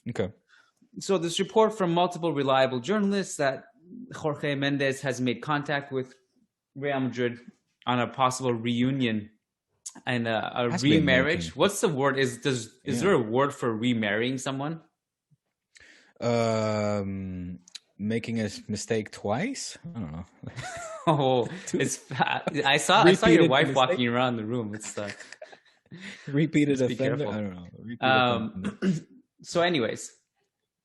Okay. So this report from multiple reliable journalists that Jorge Mendes has made contact with Real Madrid on a possible reunion and a Has been remarriage. making. What's the word? Is Yeah. there a word for remarrying someone? Making a mistake twice. I don't know. Oh, Two- it's. I saw your Repeated wife mistake. walking around the room. It's Repeated just be offender. careful. I don't know. Repeat offender. Um, so, anyways,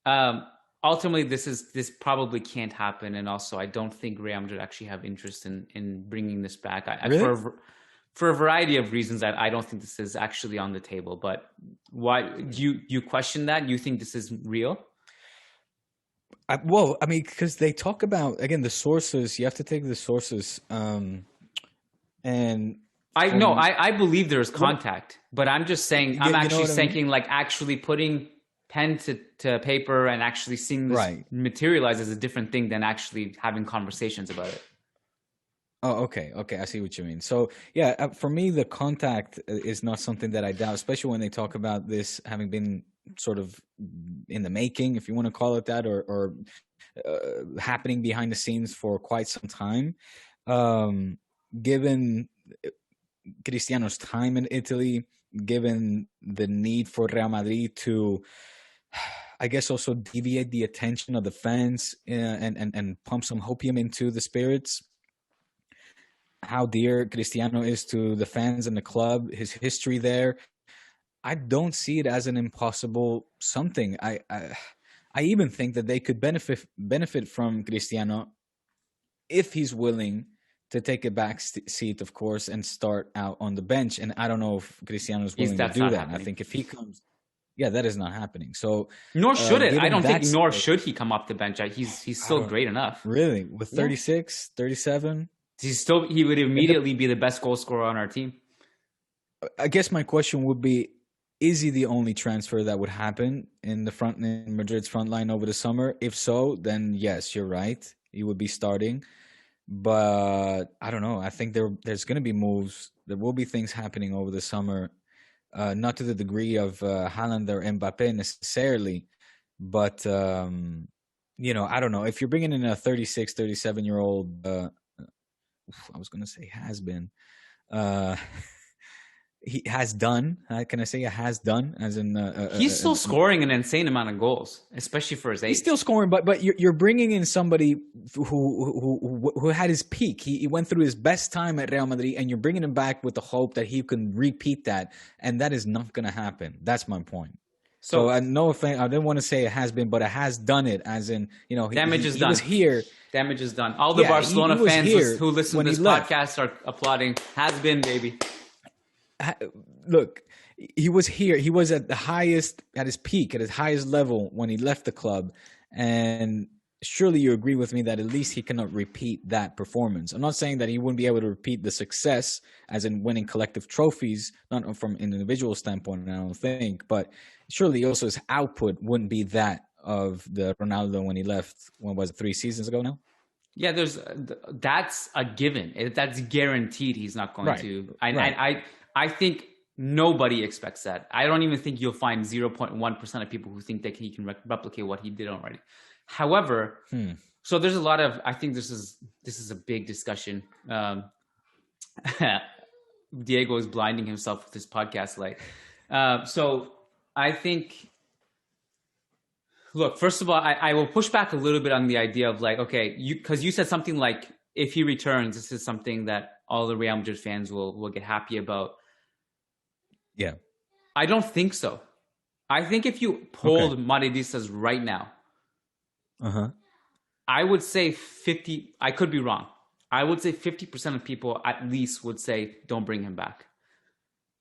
um, ultimately, this probably can't happen, and also, I don't think Real Madrid actually have interest in bringing this back. Really? For a variety of reasons, I don't think this is actually on the table. But why do you question that? You think this is real? Well, I mean, because they talk about again the sources. You have to take the sources. And I no, from I believe there's what contact, but I'm just saying I'm you know actually what I mean? thinking like actually putting pen to paper and actually seeing this Right. materialize is a different thing than actually having conversations about it. Oh, okay, okay. I see what you mean. So, yeah, for me, the contact is not something that I doubt, especially when they talk about this having been sort of in the making, if you want to call it that, or happening behind the scenes for quite some time. Um, given Cristiano's time in Italy, given the need for Real Madrid to, I guess, also deviate the attention of the fans and pump some hopium into the spirits, how dear Cristiano is to the fans and the club, his history there. I don't see it as an impossible something. I even think that they could benefit from Cristiano if he's willing to take a back seat, of course, and start out on the bench. And I don't know if Cristiano is He's willing to That's do not that. I happening. think if he comes, yeah, that is not happening. So, Nor should it. I given don't think. that Nor state, should he come off the bench. He's I still don't great enough. really with Yeah, 36, 37. he would It, immediately be the best goal scorer on our team. I guess my question would be: is he the only transfer that would happen in Madrid's front line over the summer? If so, then yes, you're right. He would be starting. But I don't know. I think there's going to be moves. There will be things happening over the summer, not to the degree of Haaland or Mbappe necessarily, but I don't know. If you're bringing in a 36, 37-year-old, I was going to say has been. Uh, he has done. Can I say has done? As in, He's still scoring an insane amount of goals, especially for his he's age. still scoring, but you're bringing in somebody who had his peak. He went through his best time at Real Madrid, and you're bringing him back with the hope that he can repeat that, and that is not going to happen. That's my point. So, So no offense, I didn't want to say it has been, but it has done it. As in, damage is he was done. here. Damage is done. All the Yeah, he Barcelona was fans here who listen when to he this left. podcast are applauding. Has been, baby. Look, he was here. He was at his peak, at his highest level when he left the club. And surely you agree with me that at least he cannot repeat that performance. I'm not saying that he wouldn't be able to repeat the success, as in winning collective trophies, not from an individual standpoint, I don't think, but surely also his output wouldn't be that of the Ronaldo when he left, when was it, 3 seasons ago now? Yeah, that's a given. That's guaranteed. He's not going Right, to. right. I think nobody expects that. I don't even think you'll find 0.1% of people who think that he can replicate what he did already. However, so there's a lot of. I think this is a big discussion. Diego is blinding himself with this podcast light. So I think. Look, first of all, I will push back a little bit on the idea of like, okay, because you said something like, if he returns, this is something that all the Real Madrid fans will get happy about. Yeah. I don't think so. I think if you polled Madridistas right now, I would say 50. I could be wrong. I would say 50% of people at least would say don't bring him back.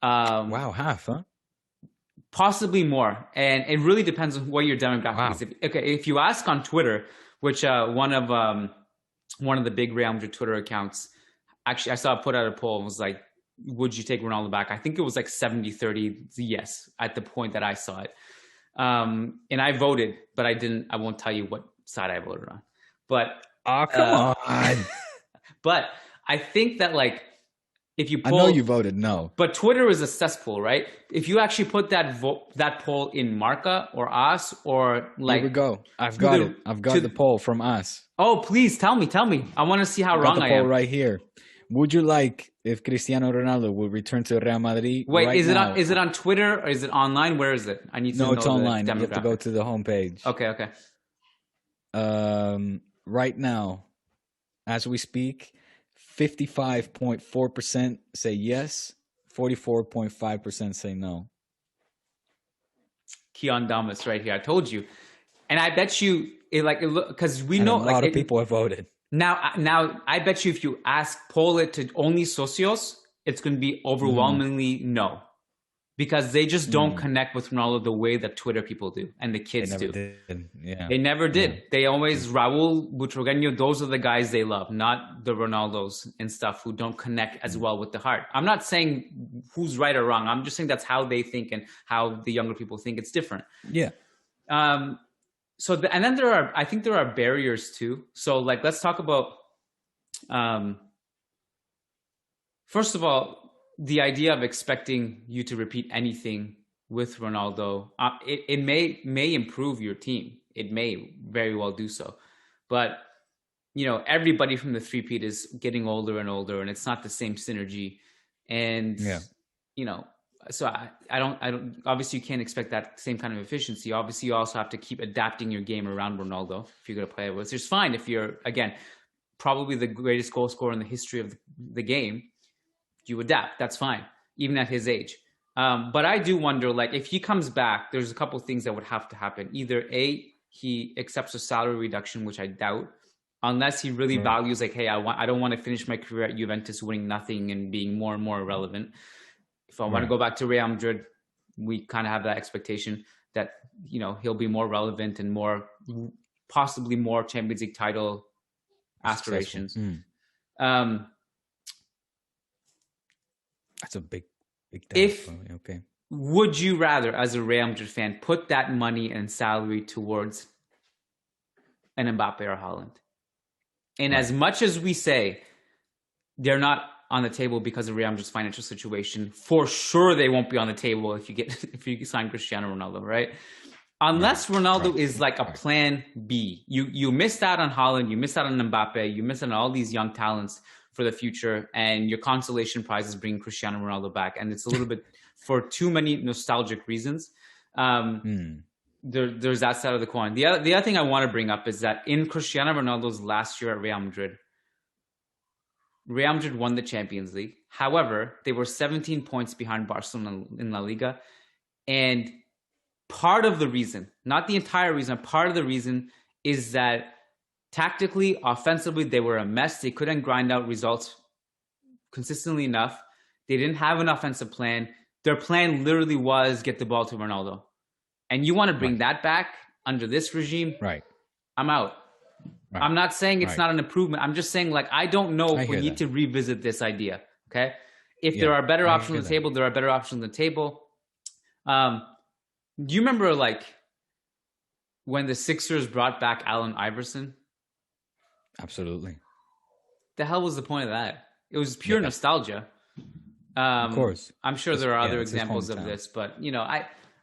Wow, half, huh? Possibly more, and it really depends on what your demographic is. If you ask on Twitter, which one of the big Real Madrid Twitter accounts, actually I saw put out a poll, and was like, would you take Ronaldo back? I think it was like 70-30 yes at the point that I saw it, and I voted, but I won't tell you what side I voted on. But come on. but I think that like if you I poll, know you voted no. but Twitter is a cesspool, right? If you actually put that poll in Marca or us or like, here we go. I've got it. I've got the poll from us. Oh, please tell me. I want to see how wrong I am. Poll right here. Would you like if Cristiano Ronaldo will return to Real Madrid? Wait, is it on Twitter or is it online? Where is it? I need to know. No, it's online. You have to go to the homepage. Okay. Right now, as we speak, 55.4% say yes, 44.5% say no. Kiyan Damas right here. I told you, and I bet you because we know a lot of people have voted. Now, I bet you if you poll it to only socios, it's going to be overwhelmingly no, because they just don't connect with Ronaldo the way that Twitter people do and the kids do. They never did. Yeah. They always Raul, Butragueño, those are the guys they love, not the Ronaldos and stuff who don't connect as well with the heart. I'm not saying who's right or wrong. I'm just saying that's how they think and how the younger people think. It's different. Yeah. And then I think there are barriers too. So like, let's talk about, first of all, the idea of expecting you to repeat anything with Ronaldo. It may improve your team. It may very well do so, but everybody from the three-peat is getting older and older, and it's not the same synergy. And so I don't obviously you can't expect that same kind of efficiency. Obviously you also have to keep adapting your game around Ronaldo if you're going to play with. It's fine if you're, again, probably the greatest goal scorer in the history of the game. You adapt. That's fine, even at his age. But I do wonder, like, if he comes back, there's a couple of things that would have to happen. Either A, he accepts a salary reduction, which I doubt, unless he really values like, hey, I don't want to finish my career at Juventus winning nothing and being more and more irrelevant. If I want to go back to Real Madrid, we kind of have that expectation that, he'll be more relevant and possibly more Champions League title aspirations. That's a big doubt. Would you rather, as a Real Madrid fan, put that money and salary towards an Mbappe or Haaland? And as much as we say they're not on the table because of Real Madrid's financial situation, for sure they won't be on the table if you sign Cristiano Ronaldo, right? Unless Ronaldo is like a plan B. You missed out on Haaland, you missed out on Mbappe, you missed out on all these young talents for the future, and your consolation prize is bringing Cristiano Ronaldo back. And it's a little bit for too many nostalgic reasons. There's that side of the coin. The other thing I want to bring up is that in Cristiano Ronaldo's last year at Real Madrid won the Champions League. However, they were 17 points behind Barcelona in La Liga. And part of the reason, not the entire reason, part of the reason is that tactically, offensively, they were a mess. They couldn't grind out results consistently enough. They didn't have an offensive plan. Their plan literally was get the ball to Ronaldo. And you want to bring that back under this regime? Right. I'm out. Right. I'm not saying it's not an improvement. I'm just saying, like, I don't know if we need to revisit this idea. Okay. If there are better options on the table, there are better options on the table. Do you remember, like, when the Sixers brought back Allen Iverson? Absolutely. The hell was the point of that? It was pure nostalgia. Of course. I'm sure there are other examples of this, but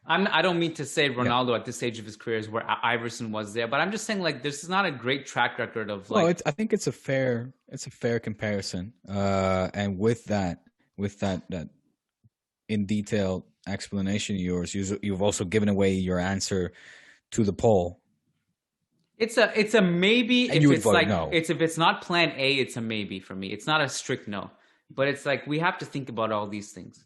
I don't mean to say Ronaldo at this stage of his career is where Iverson was there, but I'm just saying, like, this is not a great track record of like. Well, I think it's a fair comparison, and with that in detail explanation of yours, you've also given away your answer to the poll. It's a maybe. And if it's like no. If it's not plan A, it's a maybe for me. It's not a strict no, but it's like we have to think about all these things.